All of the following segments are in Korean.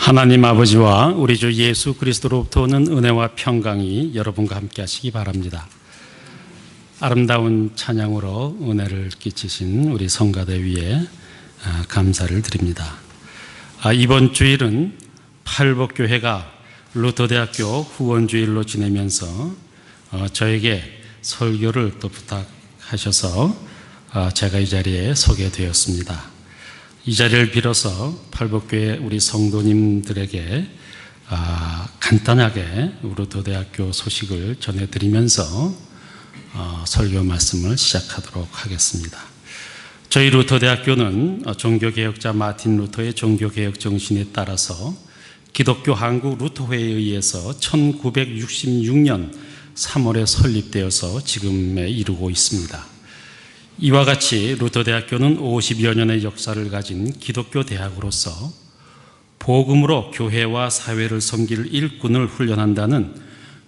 하나님 아버지와 우리 주 예수 그리스도로부터 오는 은혜와 평강이 여러분과 함께 하시기 바랍니다. 아름다운 찬양으로 은혜를 끼치신 우리 성가대 위에 감사를 드립니다. 이번 주일은 팔복교회가 루터대학교 후원주일로 지내면서 저에게 설교를 또 부탁하셔서 제가 이 자리에 서게 되었습니다. 이 자리를 빌어서 팔복교회 우리 성도님들에게 간단하게 루터대학교 소식을 전해드리면서 설교 말씀을 시작하도록 하겠습니다. 저희 루터대학교는 종교개혁자 마틴 루터의 종교개혁 정신에 따라서 기독교 한국 루터회에 의해서 1966년 3월에 설립되어서 지금에 이르고 있습니다. 이와 같이 루터대학교는 50여 년의 역사를 가진 기독교 대학으로서 복음으로 교회와 사회를 섬길 일꾼을 훈련한다는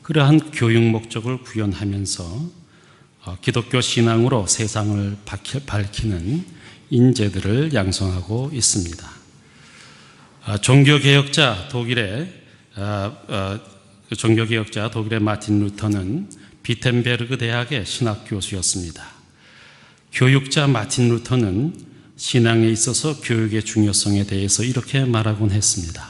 그러한 교육 목적을 구현하면서 기독교 신앙으로 세상을 밝히는 인재들을 양성하고 있습니다. 종교개혁자 독일의 마틴 루터는 비텐베르그 대학의 신학 교수였습니다. 교육자 마틴 루터는 신앙에 있어서 교육의 중요성에 대해서 이렇게 말하곤 했습니다.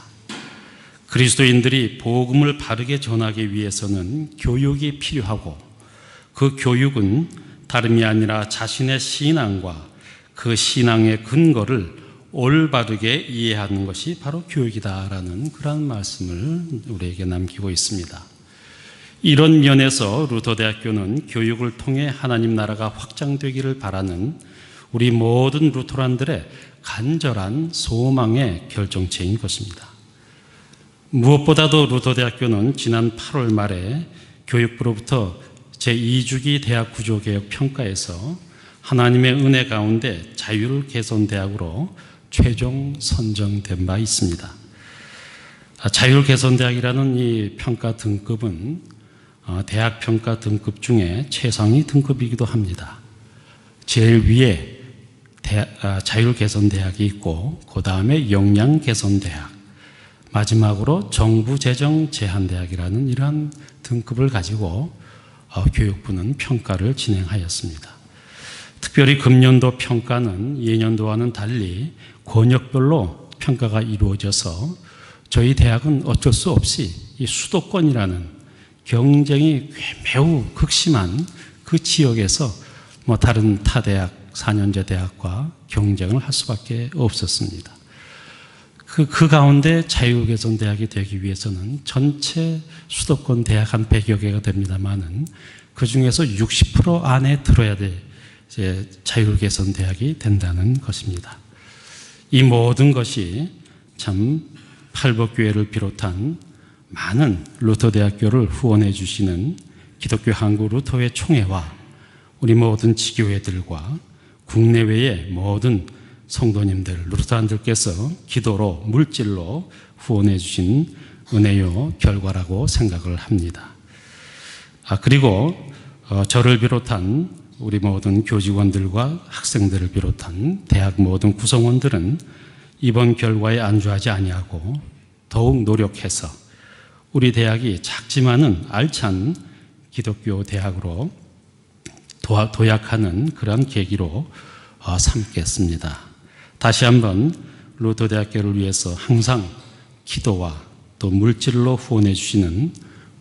그리스도인들이 복음을 바르게 전하기 위해서는 교육이 필요하고 그 교육은 다름이 아니라 자신의 신앙과 그 신앙의 근거를 올바르게 이해하는 것이 바로 교육이다라는 그런 말씀을 우리에게 남기고 있습니다. 이런 면에서 루터대학교는 교육을 통해 하나님 나라가 확장되기를 바라는 우리 모든 루터란들의 간절한 소망의 결정체인 것입니다. 무엇보다도 루터대학교는 지난 8월 말에 교육부로부터 제2주기 대학 구조개혁 평가에서 하나님의 은혜 가운데 자율개선대학으로 최종 선정된 바 있습니다. 자율개선대학이라는 이 평가 등급은 대학 평가 등급 중에 최상위 등급이기도 합니다. 제일 위에 자율개선대학이 있고 그 다음에 역량개선대학, 마지막으로 정부재정제한대학이라는 이러한 등급을 가지고 교육부는 평가를 진행하였습니다. 특별히 금년도 평가는 예년도와는 달리 권역별로 평가가 이루어져서 저희 대학은 어쩔 수 없이 이 수도권이라는 경쟁이 매우 극심한 그 지역에서 다른 타 대학, 4년제 대학과 경쟁을 할 수밖에 없었습니다. 그 가운데 자율개선대학이 되기 위해서는 전체 수도권 대학 한 100여 개가 됩니다만은 그 중에서 60% 안에 들어야 될 자율개선대학이 된다는 것입니다. 이 모든 것이 참 팔복교회를 비롯한 많은 루터대학교를 후원해 주시는 기독교 한국 루터회 총회와 우리 모든 지교회들과 국내외의 모든 성도님들, 루터안들께서 기도로 물질로 후원해 주신 은혜요 결과라고 생각을 합니다. 그리고 저를 비롯한 우리 모든 교직원들과 학생들을 비롯한 대학 모든 구성원들은 이번 결과에 안주하지 아니하고 더욱 노력해서 우리 대학이 작지만은 알찬 기독교 대학으로 도약하는 그런 계기로 삼겠습니다. 다시 한번 루터대학교를 위해서 항상 기도와 또 물질로 후원해 주시는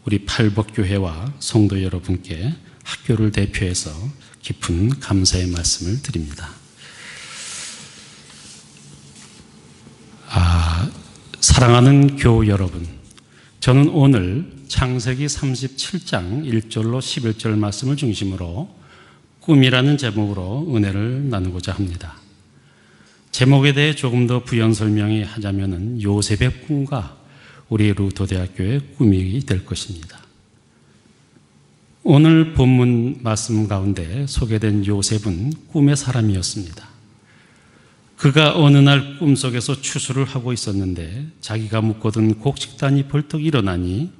우리 팔복교회와 성도 여러분께 학교를 대표해서 깊은 감사의 말씀을 드립니다. 사랑하는 교우 여러분, 저는 오늘 창세기 37장 1절로 11절 말씀을 중심으로 꿈이라는 제목으로 은혜를 나누고자 합니다. 제목에 대해 조금 더 부연 설명이 하자면은 요셉의 꿈과 우리 루터대학교의 꿈이 될 것입니다. 오늘 본문 말씀 가운데 소개된 요셉은 꿈의 사람이었습니다. 그가 어느 날 꿈속에서 추수를 하고 있었는데 자기가 묶어둔 곡식단이 벌떡 일어나니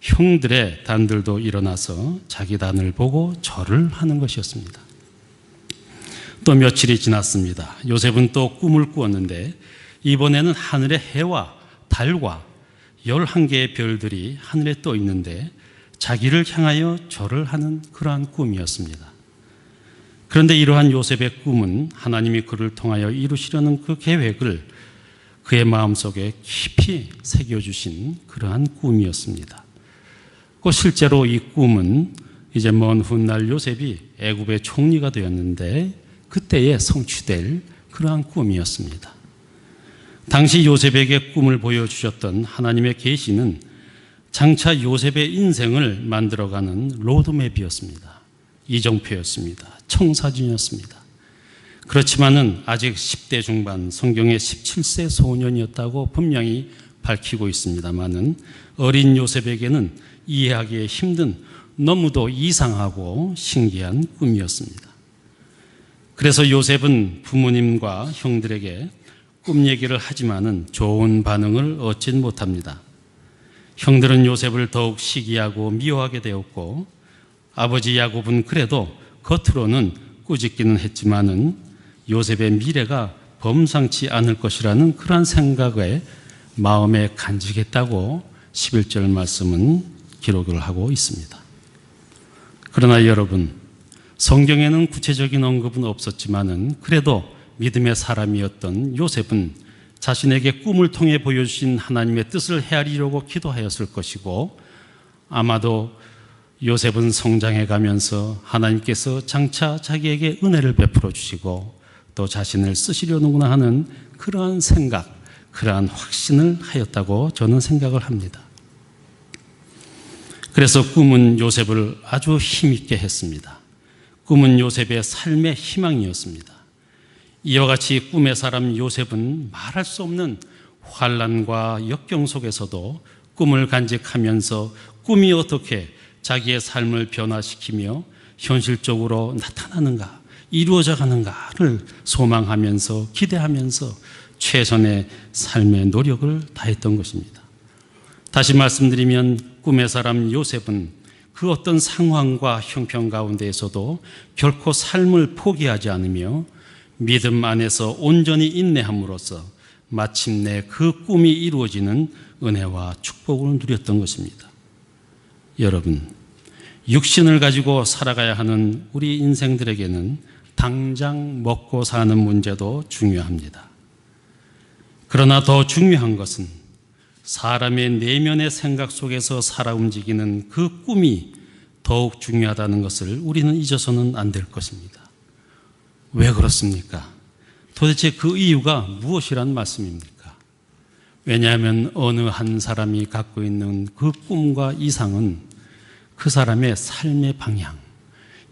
형들의 단들도 일어나서 자기 단을 보고 절을 하는 것이었습니다. 또 며칠이 지났습니다. 요셉은 또 꿈을 꾸었는데 이번에는 하늘의 해와 달과 11개의 별들이 하늘에 떠 있는데 자기를 향하여 절을 하는 그러한 꿈이었습니다. 그런데 이러한 요셉의 꿈은 하나님이 그를 통하여 이루시려는 그 계획을 그의 마음속에 깊이 새겨주신 그러한 꿈이었습니다. 그 실제로 이 꿈은 이제 먼 훗날 요셉이 애굽의 총리가 되었는데 그때에 성취될 그러한 꿈이었습니다. 당시 요셉에게 꿈을 보여주셨던 하나님의 계시는 장차 요셉의 인생을 만들어가는 로드맵이었습니다. 이정표였습니다. 청사진이었습니다. 그렇지만은 아직 10대 중반, 성경의 17세 소년이었다고 분명히 밝히고 있습니다만은 어린 요셉에게는 이해하기 힘든 너무도 이상하고 신기한 꿈이었습니다. 그래서 요셉은 부모님과 형들에게 꿈 얘기를 하지만은 좋은 반응을 얻진 못합니다. 형들은 요셉을 더욱 시기하고 미워하게 되었고 아버지 야곱은 그래도 겉으로는 꾸짖기는 했지만은 요셉의 미래가 범상치 않을 것이라는 그러한 생각에 마음에 간직했다고 11절 말씀은 기록을 하고 있습니다. 그러나 여러분, 성경에는 구체적인 언급은 없었지만은 그래도 믿음의 사람이었던 요셉은 자신에게 꿈을 통해 보여주신 하나님의 뜻을 헤아리려고 기도하였을 것이고 아마도 요셉은 성장해 가면서 하나님께서 장차 자기에게 은혜를 베풀어 주시고 또 자신을 쓰시려는구나 하는 그러한 생각, 그러한 확신을 하였다고 저는 생각을 합니다. 그래서 꿈은 요셉을 아주 힘있게 했습니다. 꿈은 요셉의 삶의 희망이었습니다. 이와 같이 꿈의 사람 요셉은 말할 수 없는 환난과 역경 속에서도 꿈을 간직하면서 꿈이 어떻게 자기의 삶을 변화시키며 현실적으로 나타나는가, 이루어져 가는가를 소망하면서 기대하면서 최선의 삶의 노력을 다했던 것입니다. 다시 말씀드리면 꿈의 사람 요셉은 그 어떤 상황과 형편 가운데에서도 결코 삶을 포기하지 않으며 믿음 안에서 온전히 인내함으로써 마침내 그 꿈이 이루어지는 은혜와 축복을 누렸던 것입니다. 여러분, 육신을 가지고 살아가야 하는 우리 인생들에게는 당장 먹고 사는 문제도 중요합니다. 그러나 더 중요한 것은 사람의 내면의 생각 속에서 살아 움직이는 그 꿈이 더욱 중요하다는 것을 우리는 잊어서는 안 될 것입니다. 왜 그렇습니까? 도대체 그 이유가 무엇이란 말씀입니까? 왜냐하면 어느 한 사람이 갖고 있는 그 꿈과 이상은 그 사람의 삶의 방향,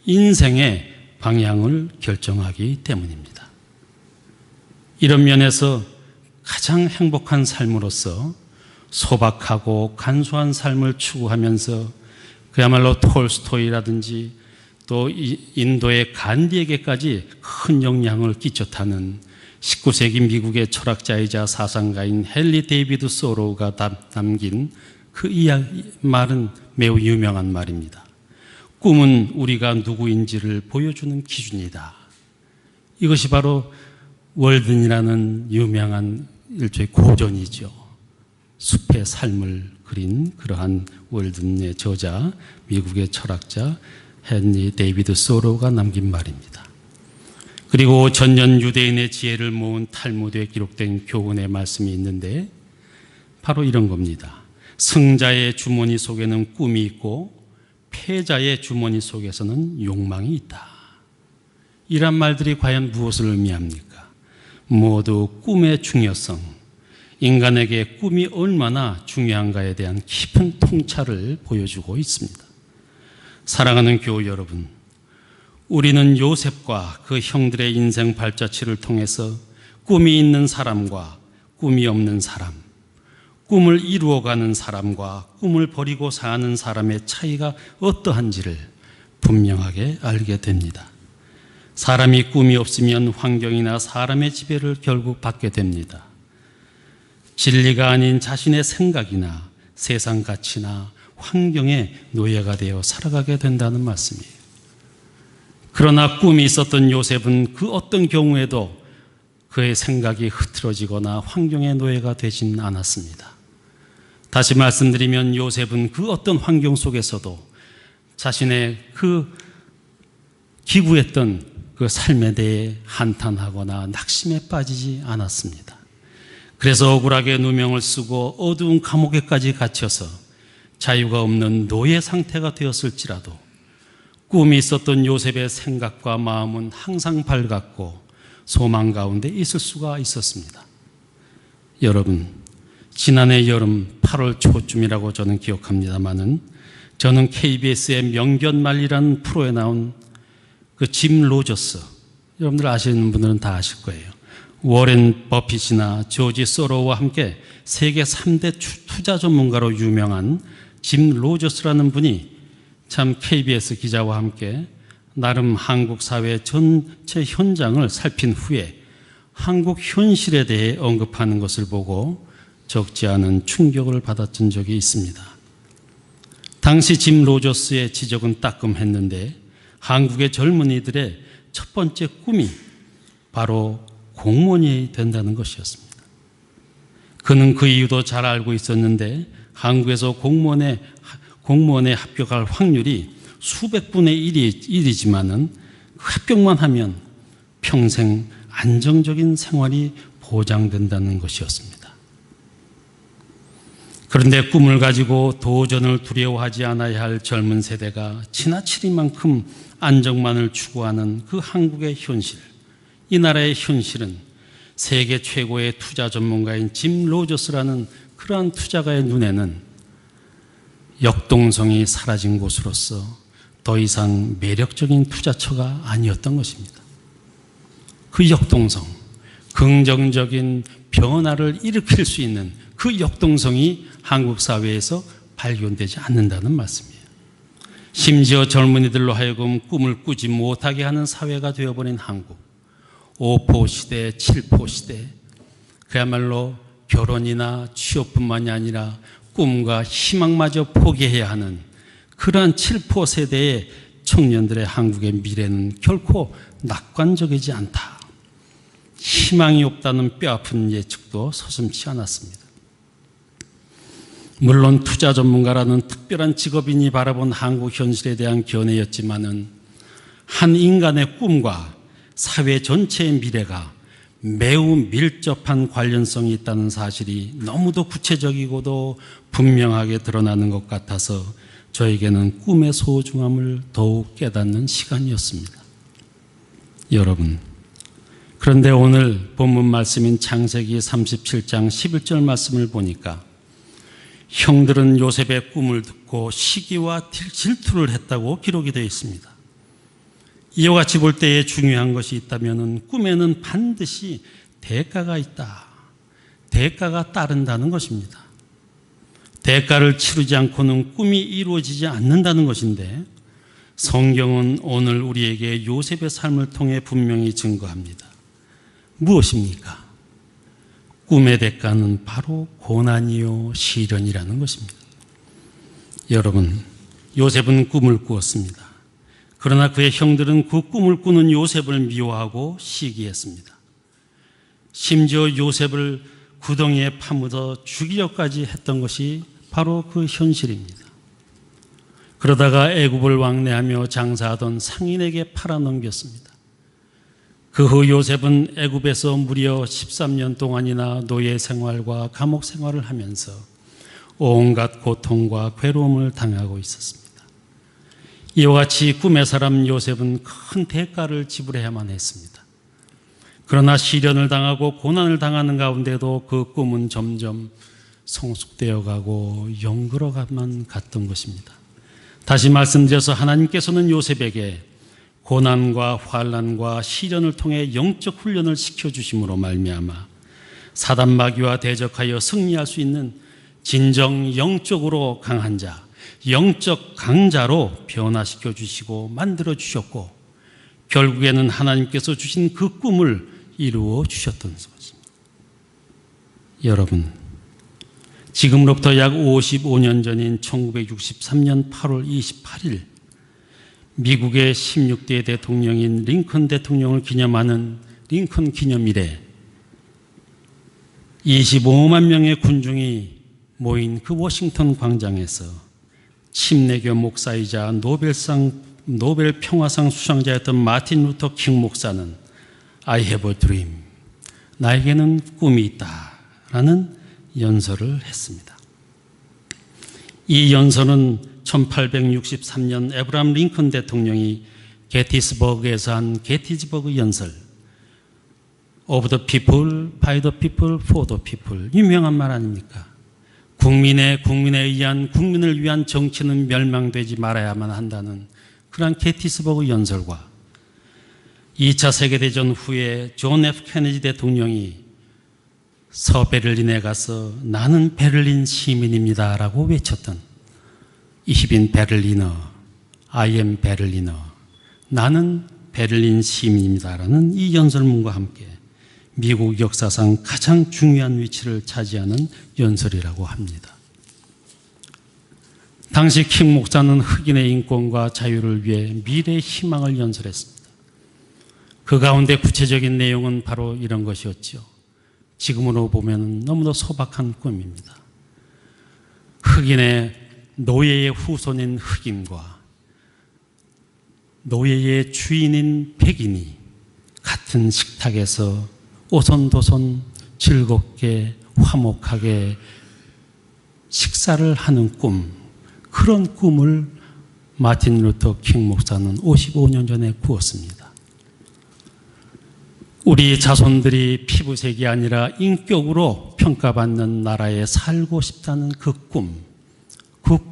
인생의 방향을 결정하기 때문입니다. 이런 면에서 가장 행복한 삶으로서 소박하고 간소한 삶을 추구하면서 그야말로 톨스토이라든지 또 인도의 간디에게까지 큰 영향을 끼쳤다는 19세기 미국의 철학자이자 사상가인 헨리 데이비드 소로우가 남긴 그 말은 매우 유명한 말입니다. 꿈은 우리가 누구인지를 보여주는 기준이다. 이것이 바로 월든이라는 유명한 일종의 고전이죠. 숲의 삶을 그린 그러한 월든의 저자, 미국의 철학자 헨리 데이비드 소로우가 남긴 말입니다. 그리고 전년 유대인의 지혜를 모은 탈무드에 기록된 교훈의 말씀이 있는데 바로 이런 겁니다. 승자의 주머니 속에는 꿈이 있고 패자의 주머니 속에서는 욕망이 있다. 이런 말들이 과연 무엇을 의미합니까? 모두 꿈의 중요성, 인간에게 꿈이 얼마나 중요한가에 대한 깊은 통찰을 보여주고 있습니다. 사랑하는 교우 여러분, 우리는 요셉과 그 형들의 인생 발자취를 통해서 꿈이 있는 사람과 꿈이 없는 사람, 꿈을 이루어가는 사람과 꿈을 버리고 사는 사람의 차이가 어떠한지를 분명하게 알게 됩니다. 사람이 꿈이 없으면 환경이나 사람의 지배를 결국 받게 됩니다. 진리가 아닌 자신의 생각이나 세상 가치나 환경의 노예가 되어 살아가게 된다는 말씀이에요. 그러나 꿈이 있었던 요셉은 그 어떤 경우에도 그의 생각이 흐트러지거나 환경의 노예가 되진 않았습니다. 다시 말씀드리면 요셉은 그 어떤 환경 속에서도 자신의 그 기구했던 그 삶에 대해 한탄하거나 낙심에 빠지지 않았습니다. 그래서 억울하게 누명을 쓰고 어두운 감옥에까지 갇혀서 자유가 없는 노예 상태가 되었을지라도 꿈이 있었던 요셉의 생각과 마음은 항상 밝았고 소망 가운데 있을 수가 있었습니다. 여러분, 지난해 여름 8월 초쯤이라고 저는 기억합니다마는 저는 KBS의 명견말이라는 프로에 나온 그 짐 로저스, 여러분들 아시는 분들은 다 아실 거예요. 워렌 버핏이나 조지 소로우와 함께 세계 3대 투자 전문가로 유명한 짐 로저스라는 분이 참 KBS 기자와 함께 나름 한국 사회 전체 현장을 살핀 후에 한국 현실에 대해 언급하는 것을 보고 적지 않은 충격을 받았던 적이 있습니다. 당시 짐 로저스의 지적은 따끔했는데 한국의 젊은이들의 첫 번째 꿈이 바로 공무원이 된다는 것이었습니다. 그는 그 이유도 잘 알고 있었는데 한국에서 공무원에 합격할 확률이 수백 분의 1이지만은 합격만 하면 평생 안정적인 생활이 보장된다는 것이었습니다. 그런데 꿈을 가지고 도전을 두려워하지 않아야 할 젊은 세대가 지나치리만큼 안정만을 추구하는 그 한국의 현실, 이 나라의 현실은 세계 최고의 투자 전문가인 짐 로저스라는 그러한 투자가의 눈에는 역동성이 사라진 곳으로서 더 이상 매력적인 투자처가 아니었던 것입니다. 그 역동성, 긍정적인 변화를 일으킬 수 있는 그 역동성이 한국 사회에서 발견되지 않는다는 말씀이에요. 심지어 젊은이들로 하여금 꿈을 꾸지 못하게 하는 사회가 되어버린 한국. 5포 시대, 7포 시대, 그야말로 결혼이나 취업뿐만이 아니라 꿈과 희망마저 포기해야 하는 그러한 7포 세대의 청년들의 한국의 미래는 결코 낙관적이지 않다. 희망이 없다는 뼈아픈 예측도 서슴지 않았습니다. 물론 투자 전문가라는 특별한 직업인이 바라본 한국 현실에 대한 견해였지만은 한 인간의 꿈과 사회 전체의 미래가 매우 밀접한 관련성이 있다는 사실이 너무도 구체적이고도 분명하게 드러나는 것 같아서 저에게는 꿈의 소중함을 더욱 깨닫는 시간이었습니다. 여러분, 그런데 오늘 본문 말씀인 창세기 37장 11절 말씀을 보니까 형들은 요셉의 꿈을 듣고 시기와 질투를 했다고 기록이 되어 있습니다. 이와 같이 볼 때에 중요한 것이 있다면 꿈에는 반드시 대가가 있다. 대가가 따른다는 것입니다. 대가를 치르지 않고는 꿈이 이루어지지 않는다는 것인데 성경은 오늘 우리에게 요셉의 삶을 통해 분명히 증거합니다. 무엇입니까? 꿈의 대가는 바로 고난이요 시련이라는 것입니다. 여러분, 요셉은 꿈을 꾸었습니다. 그러나 그의 형들은 그 꿈을 꾸는 요셉을 미워하고 시기했습니다. 심지어 요셉을 구덩이에 파묻어 죽이려까지 했던 것이 바로 그 현실입니다. 그러다가 애굽을 왕래하며 장사하던 상인에게 팔아넘겼습니다. 그 후 요셉은 애굽에서 무려 13년 동안이나 노예 생활과 감옥 생활을 하면서 온갖 고통과 괴로움을 당하고 있었습니다. 이와 같이 꿈의 사람 요셉은 큰 대가를 지불해야만 했습니다. 그러나 시련을 당하고 고난을 당하는 가운데도 그 꿈은 점점 성숙되어 가고 영그러가만 갔던 것입니다. 다시 말씀드려서 하나님께서는 요셉에게 고난과 환난과 시련을 통해 영적 훈련을 시켜주심으로 말미암아 사단 마귀와 대적하여 승리할 수 있는 진정 영적으로 강한 자, 영적 강자로 변화시켜 주시고 만들어 주셨고 결국에는 하나님께서 주신 그 꿈을 이루어 주셨던 것입니다. 여러분, 지금으로부터 약 55년 전인 1963년 8월 28일 미국의 16대 대통령인 링컨 대통령을 기념하는 링컨 기념일에 25만 명의 군중이 모인 그 워싱턴 광장에서 침례교 목사이자 노벨 평화상 수상자였던 마틴 루터 킹 목사는 I have a dream, 나에게는 꿈이 있다라는 연설을 했습니다. 이 연설은 1863년 에브라함 링컨 대통령이 게티스버그에서 한 게티즈버그 연설, of the people, by the people, for the people, 유명한 말 아닙니까? 국민에 의한, 국민을 위한 정치는 멸망되지 말아야만 한다는 그러한 게티스버그 연설과 2차 세계대전 후에 존 F 케네디 대통령이 서베를린에 가서 나는 베를린 시민입니다 라고 외쳤던 Ich bin Berliner, I am Berliner, 나는 베를린 시민입니다 라는 이 연설문과 함께 미국 역사상 가장 중요한 위치를 차지하는 연설이라고 합니다. 당시 킹 목사는 흑인의 인권과 자유를 위해 미래의 희망을 연설했습니다. 그 가운데 구체적인 내용은 바로 이런 것이었죠. 지금으로 보면 너무도 소박한 꿈입니다. 흑인의 노예의 후손인 흑인과 노예의 주인인 백인이 같은 식탁에서 오손도손 즐겁게 화목하게 식사를 하는 꿈, 그런 꿈을 마틴 루터 킹 목사는 55년 전에 꾸었습니다. 우리 자손들이 피부색이 아니라 인격으로 평가받는 나라에 살고 싶다는 그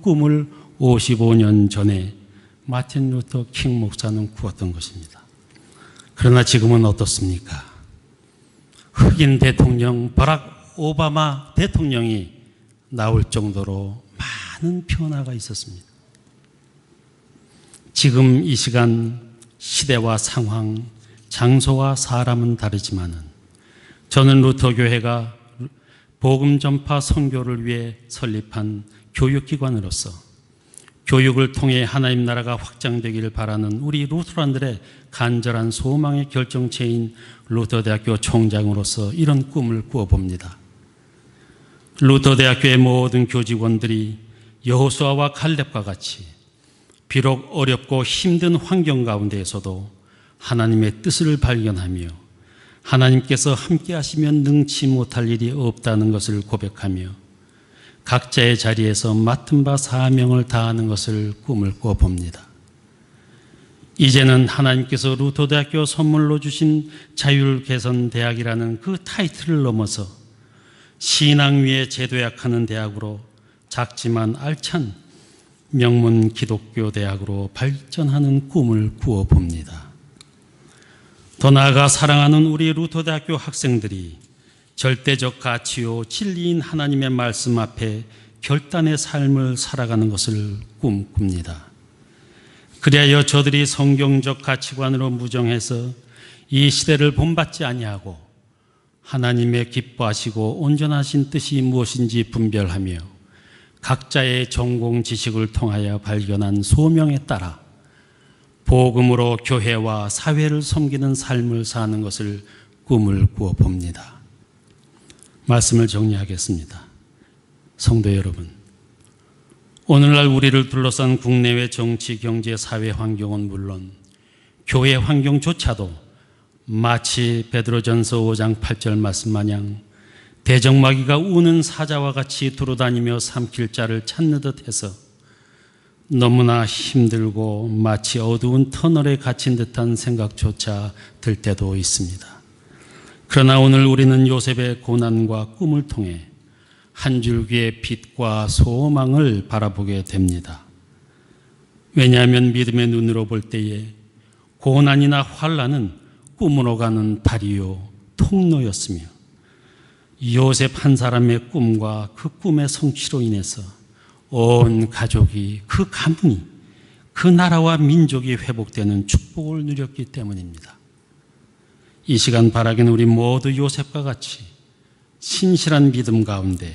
꿈을 55년 전에 마틴 루터 킹 목사는 꾸었던 것입니다. 그러나 지금은 어떻습니까? 흑인 대통령 버락 오바마 대통령이 나올 정도로 많은 변화가 있었습니다. 지금 이 시간 시대와 상황, 장소와 사람은 다르지만은 저는 루터교회가 복음 전파 선교를 위해 설립한 교육기관으로서 교육을 통해 하나님 나라가 확장되기를 바라는 우리 루터란들의 간절한 소망의 결정체인 루터대학교 총장으로서 이런 꿈을 꾸어봅니다. 루터대학교의 모든 교직원들이 여호수아와 갈렙과 같이 비록 어렵고 힘든 환경 가운데에서도 하나님의 뜻을 발견하며 하나님께서 함께 하시면 능치 못할 일이 없다는 것을 고백하며 각자의 자리에서 맡은 바 사명을 다하는 것을 꿈을 꿔봅니다. 이제는 하나님께서 루터대학교 선물로 주신 자율개선대학이라는 그 타이틀을 넘어서 신앙 위에 재도약하는 대학으로 작지만 알찬 명문 기독교 대학으로 발전하는 꿈을 꾸어봅니다. 더 나아가 사랑하는 우리 루터대학교 학생들이 절대적 가치요 진리인 하나님의 말씀 앞에 결단의 삶을 살아가는 것을 꿈꿉니다. 그리하여 저들이 성경적 가치관으로 무정해서 이 시대를 본받지 아니하고 하나님의 기뻐하시고 온전하신 뜻이 무엇인지 분별하며 각자의 전공 지식을 통하여 발견한 소명에 따라 복음으로 교회와 사회를 섬기는 삶을 사는 것을 꿈을 꾸어봅니다. 말씀을 정리하겠습니다. 성도 여러분, 오늘날 우리를 둘러싼 국내외 정치, 경제, 사회 환경은 물론 교회 환경조차도 마치 베드로전서 5장 8절 말씀 마냥 대적마귀가 우는 사자와 같이 두루다니며 삼킬 자를 찾는 듯해서 너무나 힘들고 마치 어두운 터널에 갇힌 듯한 생각조차 들 때도 있습니다. 그러나 오늘 우리는 요셉의 고난과 꿈을 통해 한 줄기의 빛과 소망을 바라보게 됩니다. 왜냐하면 믿음의 눈으로 볼 때에 고난이나 환난은 꿈으로 가는 다리요 통로였으며 요셉 한 사람의 꿈과 그 꿈의 성취로 인해서 온 가족이, 그 가문이, 그 나라와 민족이 회복되는 축복을 누렸기 때문입니다. 이 시간 바라기는 우리 모두 요셉과 같이 신실한 믿음 가운데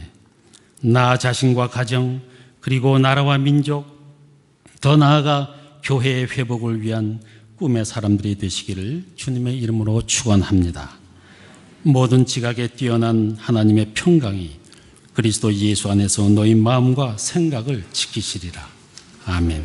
나 자신과 가정, 그리고 나라와 민족, 더 나아가 교회의 회복을 위한 꿈의 사람들이 되시기를 주님의 이름으로 축원합니다. 모든 지각에 뛰어난 하나님의 평강이 그리스도 예수 안에서 너희 마음과 생각을 지키시리라. 아멘.